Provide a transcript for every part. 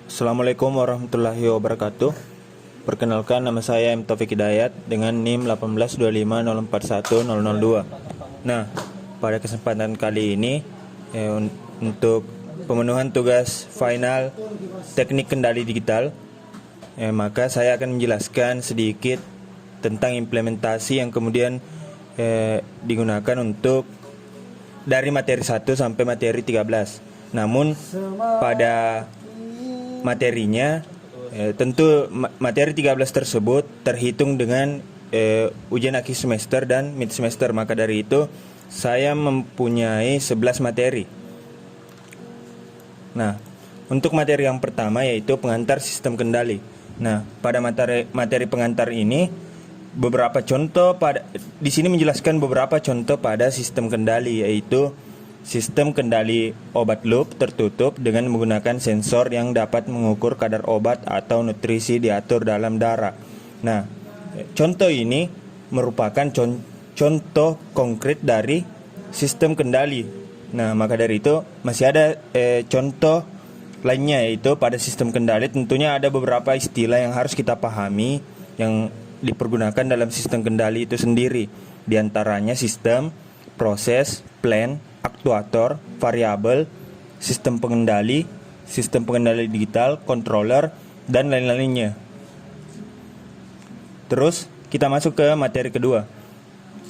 Assalamualaikum warahmatullahi wabarakatuh. Perkenalkan, nama saya M. Taufik Hidayat dengan NIM 18250410002. Nah, pada kesempatan kali ini untuk pemenuhan tugas final teknik kendali digital, maka saya akan menjelaskan sedikit tentang implementasi yang kemudian digunakan untuk dari materi 1 sampai materi 13. Namun pada materinya tentu materi 13 tersebut terhitung dengan ujian akhir semester dan mid semester. Maka dari itu saya mempunyai 11 materi. Nah, untuk materi yang pertama yaitu pengantar sistem kendali. Nah, pada materi pengantar ini di sini menjelaskan beberapa contoh pada sistem kendali, yaitu sistem kendali obat loop tertutup dengan menggunakan sensor yang dapat mengukur kadar obat atau nutrisi diatur dalam darah. Nah, contoh ini merupakan contoh konkret dari sistem kendali. Nah, maka dari itu masih ada contoh lainnya, yaitu pada sistem kendali tentunya ada beberapa istilah yang harus kita pahami yang dipergunakan dalam sistem kendali itu sendiri. Di antaranya sistem, proses, plan, aktuator, variabel, sistem pengendali digital, controller, dan lain-lainnya. Terus kita masuk ke materi kedua.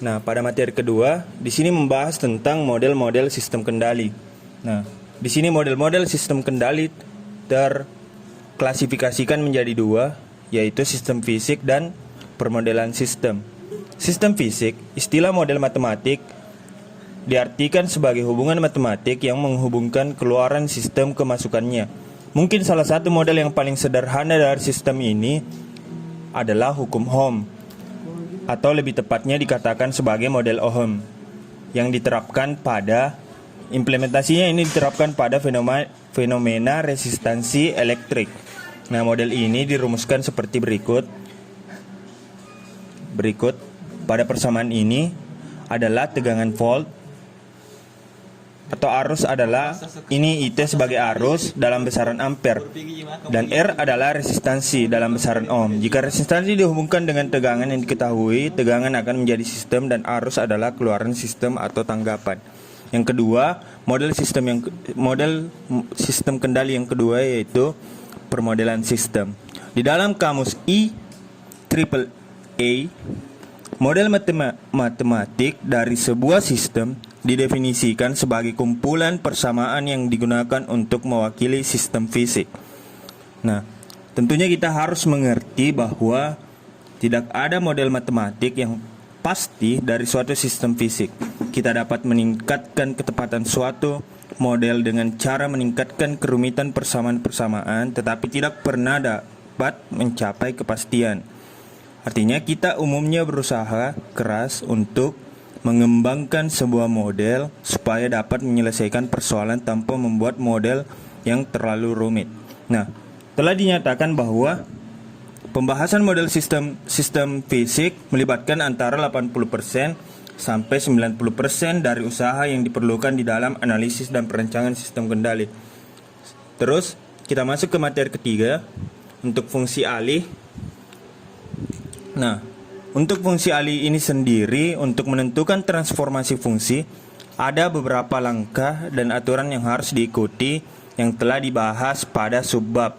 Nah, pada materi kedua di sini membahas tentang model-model sistem kendali. Nah, di sini model-model sistem kendali terklasifikasikan menjadi dua, yaitu sistem fisik dan permodelan sistem. Sistem fisik, istilah model matematik, diartikan sebagai hubungan matematik yang menghubungkan keluaran sistem ke masukannya. Mungkin salah satu model yang paling sederhana dari sistem ini adalah hukum Ohm, atau lebih tepatnya dikatakan sebagai model Ohm, yang diterapkan pada implementasinya ini diterapkan pada fenomena resistansi elektrik. Nah, model ini dirumuskan seperti berikut. Pada persamaan ini adalah tegangan volt atau arus adalah ini IT sebagai arus dalam besaran ampere, dan R adalah resistansi dalam besaran ohm. Jika resistansi dihubungkan dengan tegangan yang diketahui, tegangan akan menjadi sistem dan arus adalah keluaran sistem atau tanggapan. Yang kedua, model sistem kendali yang kedua yaitu permodelan sistem. Di dalam kamus IEEE, model matematik dari sebuah sistem didefinisikan sebagai kumpulan persamaan yang digunakan untuk mewakili sistem fisik. Nah, tentunya kita harus mengerti bahwa tidak ada model matematik yang pasti dari suatu sistem fisik. Kita dapat meningkatkan ketepatan suatu model dengan cara meningkatkan kerumitan persamaan-persamaan, tetapi tidak pernah dapat mencapai kepastian. Artinya kita umumnya berusaha keras untuk mengembangkan sebuah model supaya dapat menyelesaikan persoalan tanpa membuat model yang terlalu rumit. Nah, telah dinyatakan bahwa pembahasan model sistem fisik melibatkan antara 80% sampai 90% dari usaha yang diperlukan di dalam analisis dan perancangan sistem kendali. Terus kita masuk ke materi ketiga untuk fungsi alih. Nah, untuk fungsi alih ini sendiri, untuk menentukan transformasi fungsi, ada beberapa langkah dan aturan yang harus diikuti yang telah dibahas pada subbab,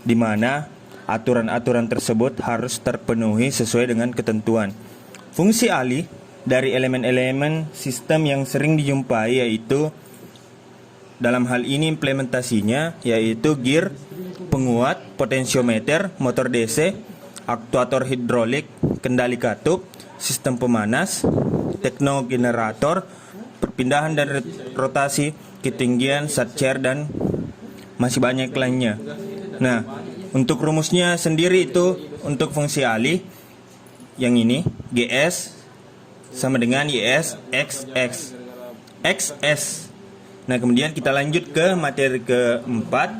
di mana aturan-aturan tersebut harus terpenuhi sesuai dengan ketentuan. Fungsi alih dari elemen-elemen sistem yang sering dijumpai yaitu dalam hal ini implementasinya yaitu gear, penguat, potensiometer, motor DC, aktuator hidrolik, kendali katup, sistem pemanas, teknogenerator, perpindahan dan rotasi, ketinggian, satcher, dan masih banyak lainnya. Nah, untuk rumusnya sendiri itu untuk fungsi alih yang ini GS sama dengan YS XX XS. Nah, kemudian kita lanjut ke materi keempat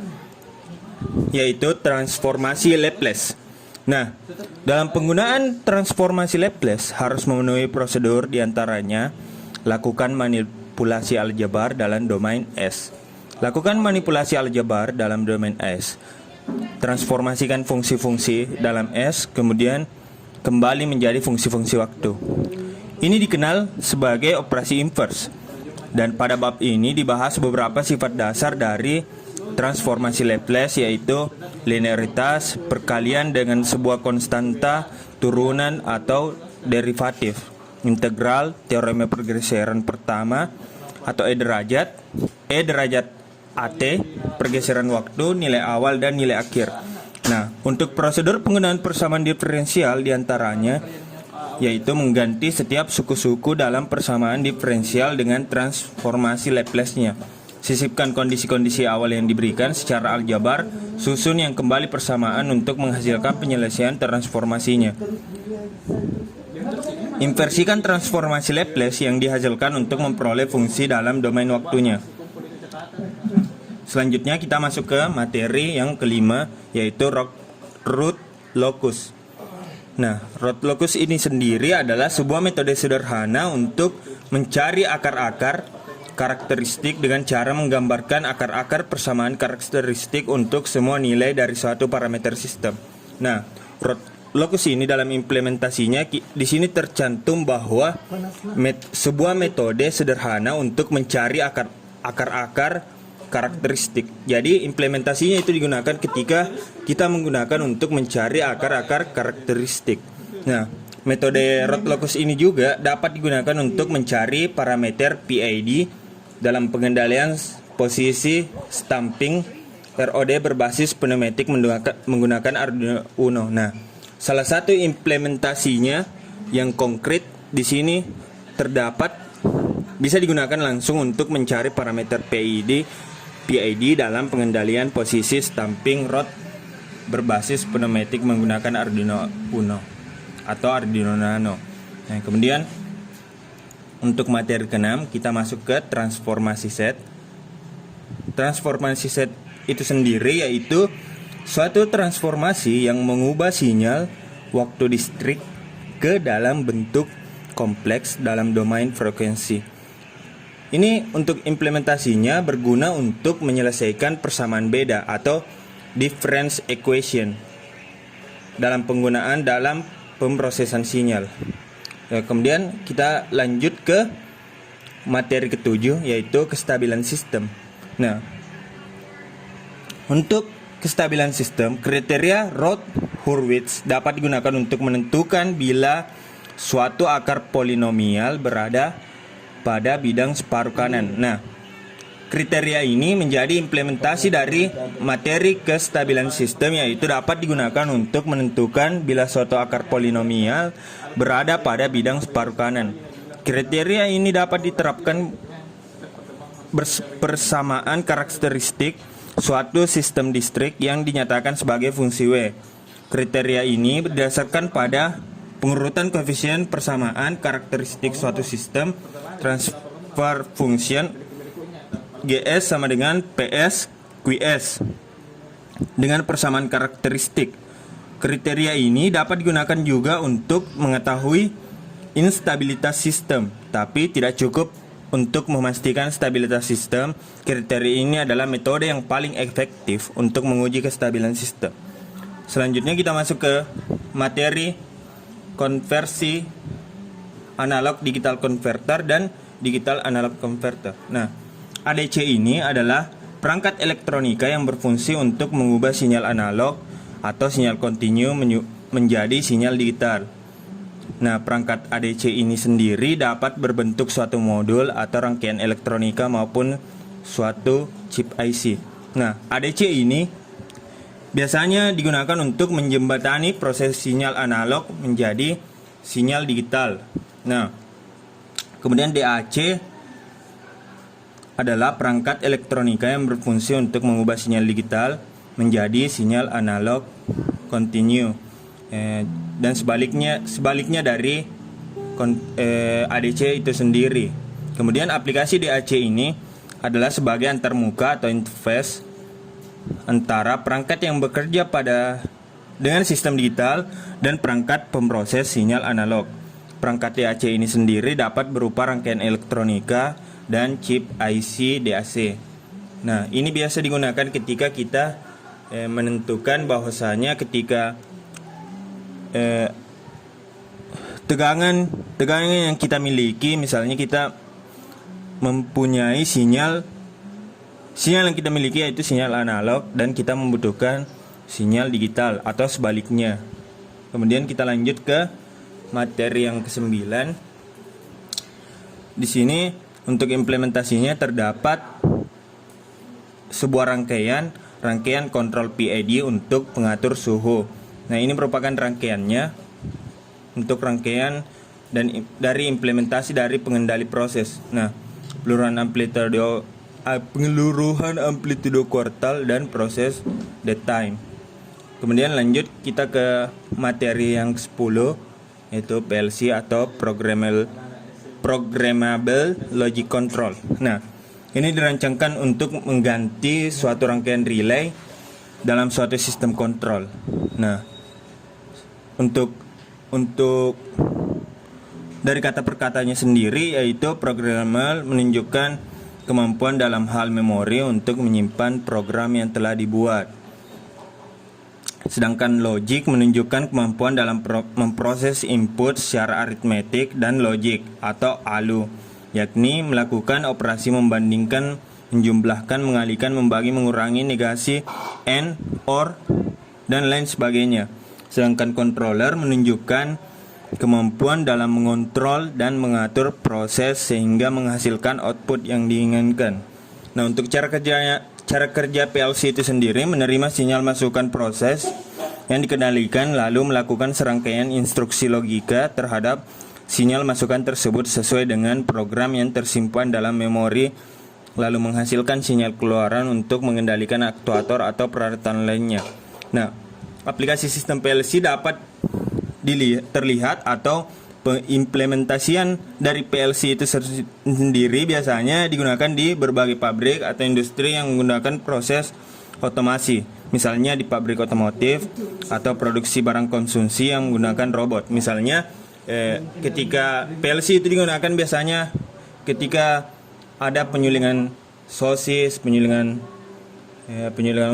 yaitu transformasi Laplace. Nah, dalam penggunaan transformasi Laplace harus memenuhi prosedur diantaranya lakukan manipulasi aljabar dalam domain S. Lakukan manipulasi aljabar dalam domain S. transformasikan fungsi-fungsi dalam S, kemudian kembali menjadi fungsi-fungsi waktu. Ini dikenal sebagai operasi inverse. Dan pada bab ini dibahas beberapa sifat dasar dari transformasi Laplace, yaitu linearitas, perkalian dengan sebuah konstanta, turunan atau derivatif, integral, teorema pergeseran pertama atau E derajat AT, pergeseran waktu, nilai awal dan nilai akhir. Nah, untuk prosedur penggunaan persamaan diferensial diantaranya yaitu mengganti setiap suku-suku dalam persamaan diferensial dengan transformasi Laplace-nya. Sisipkan kondisi-kondisi awal yang diberikan secara aljabar, susun yang kembali persamaan untuk menghasilkan penyelesaian transformasinya. Inversikan transformasi Laplace yang dihasilkan untuk memperoleh fungsi dalam domain waktunya. Selanjutnya kita masuk ke materi yang kelima, yaitu root locus. Nah, root locus ini sendiri adalah sebuah metode sederhana untuk mencari akar-akar karakteristik dengan cara menggambarkan akar-akar persamaan karakteristik untuk semua nilai dari suatu parameter sistem. Nah, root locus ini dalam implementasinya di sini tercantum bahwa sebuah metode sederhana untuk mencari akar-akar karakteristik. Jadi implementasinya itu digunakan ketika kita menggunakan untuk mencari akar-akar karakteristik. Nah, metode root locus ini juga dapat digunakan untuk mencari parameter PID dalam pengendalian posisi stamping ROD berbasis pneumatik menggunakan Arduino Uno. Nah, salah satu implementasinya yang konkret di sini terdapat bisa digunakan langsung untuk mencari parameter PID dalam pengendalian posisi stamping rod berbasis pneumatik menggunakan Arduino Uno atau Arduino Nano. Nah, kemudian untuk materi ke-6 kita masuk ke transformasi set. Transformasi set itu sendiri yaitu suatu transformasi yang mengubah sinyal waktu distrik ke dalam bentuk kompleks dalam domain frekuensi. Ini untuk implementasinya berguna untuk menyelesaikan persamaan beda atau difference equation dalam penggunaan dalam pemrosesan sinyal. Ya, kemudian kita lanjut ke materi ke-7 yaitu kestabilan sistem. Nah, untuk kestabilan sistem, kriteria Roth-Hurwitz dapat digunakan untuk menentukan bila suatu akar polinomial berada pada bidang separuh kanan. Nah, kriteria ini menjadi implementasi dari materi kestabilan sistem, yaitu dapat digunakan untuk menentukan bila suatu akar polinomial berada pada bidang separuh kanan. Kriteria ini dapat diterapkan bersamaan karakteristik suatu sistem distrik yang dinyatakan sebagai fungsi W. Kriteria ini berdasarkan pada pengurutan koefisien persamaan karakteristik suatu sistem transfer function GS sama dengan PS QS dengan persamaan karakteristik. Kriteria ini dapat digunakan juga untuk mengetahui instabilitas sistem, tapi tidak cukup untuk memastikan stabilitas sistem. Kriteria ini adalah metode yang paling efektif untuk menguji kestabilan sistem. Selanjutnya kita masuk ke materi konversi analog digital converter dan digital analog converter. Nah, ADC ini adalah perangkat elektronika yang berfungsi untuk mengubah sinyal analog atau sinyal kontinu menjadi sinyal digital. Nah, perangkat ADC ini sendiri dapat berbentuk suatu modul atau rangkaian elektronika maupun suatu chip IC. Nah, ADC ini biasanya digunakan untuk menjembatani proses sinyal analog menjadi sinyal digital. Nah, kemudian DAC adalah perangkat elektronika yang berfungsi untuk mengubah sinyal digital menjadi sinyal analog kontinu. Dan sebaliknya dari ADC itu sendiri. Kemudian aplikasi DAC ini adalah sebagai antarmuka atau interface antara perangkat yang bekerja dengan sistem digital dan perangkat pemroses sinyal analog. Perangkat DAC ini sendiri dapat berupa rangkaian elektronika dan chip IC DAC. Nah, ini biasa digunakan ketika kita menentukan bahwasanya ketika tegangan yang kita miliki, misalnya kita mempunyai sinyal yang kita miliki yaitu sinyal analog dan kita membutuhkan sinyal digital atau sebaliknya. Kemudian kita lanjut ke materi yang ke-9. Di sini untuk implementasinya terdapat sebuah rangkaian kontrol PID untuk pengatur suhu. Nah, ini merupakan rangkaiannya untuk rangkaian dan dari implementasi dari pengendali proses. Nah, pengeluruhan amplitudo kuartal dan proses dead time. Kemudian lanjut kita ke materi yang ke-10 yaitu PLC atau Programmable Logic Control. Nah, ini dirancangkan untuk mengganti suatu rangkaian relay dalam suatu sistem kontrol. Nah, untuk dari kata perkataannya sendiri yaitu programmable menunjukkan kemampuan dalam hal memori untuk menyimpan program yang telah dibuat. Sedangkan logic menunjukkan kemampuan dalam memproses input secara aritmetik dan logik atau ALU, yakni melakukan operasi membandingkan, menjumlahkan, mengalihkan, membagi, mengurangi, negasi, AND, OR, dan lain sebagainya. Sedangkan controller menunjukkan kemampuan dalam mengontrol dan mengatur proses sehingga menghasilkan output yang diinginkan. Nah, untuk cara kerja PLC itu sendiri menerima sinyal masukan proses yang dikendalikan lalu melakukan serangkaian instruksi logika terhadap sinyal masukan tersebut sesuai dengan program yang tersimpan dalam memori lalu menghasilkan sinyal keluaran untuk mengendalikan aktuator atau peralatan lainnya. Nah, aplikasi sistem PLC dapat terlihat atau pengimplementasian dari PLC itu sendiri biasanya digunakan di berbagai pabrik atau industri yang menggunakan proses otomasi. Misalnya di pabrik otomotif atau produksi barang konsumsi yang menggunakan robot. Misalnya ketika PLC itu digunakan biasanya ketika ada penyulingan sosis, penyulingan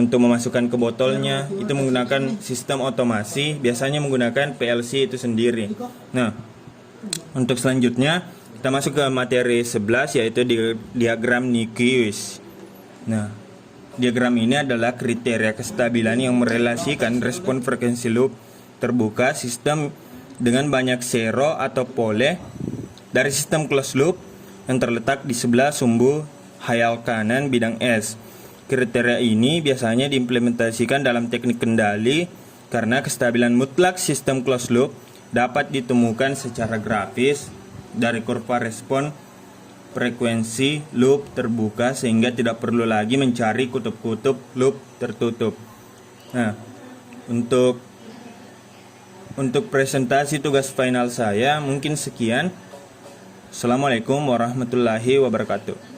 untuk memasukkan ke botolnya, itu menggunakan sistem otomasi, biasanya menggunakan PLC itu sendiri. Nah, untuk selanjutnya kita masuk ke materi 11 yaitu diagram Nyquist. Nah, diagram ini adalah kriteria kestabilan yang merelasikan respon frekuensi loop terbuka sistem dengan banyak zero atau pole dari sistem closed loop yang terletak di sebelah sumbu hayal kanan bidang S. Kriteria ini biasanya diimplementasikan dalam teknik kendali karena kestabilan mutlak sistem closed loop dapat ditemukan secara grafis dari kurva respon frekuensi loop terbuka sehingga tidak perlu lagi mencari kutub-kutub loop tertutup. Nah, untuk presentasi tugas final saya mungkin sekian. Assalamualaikum warahmatullahi wabarakatuh.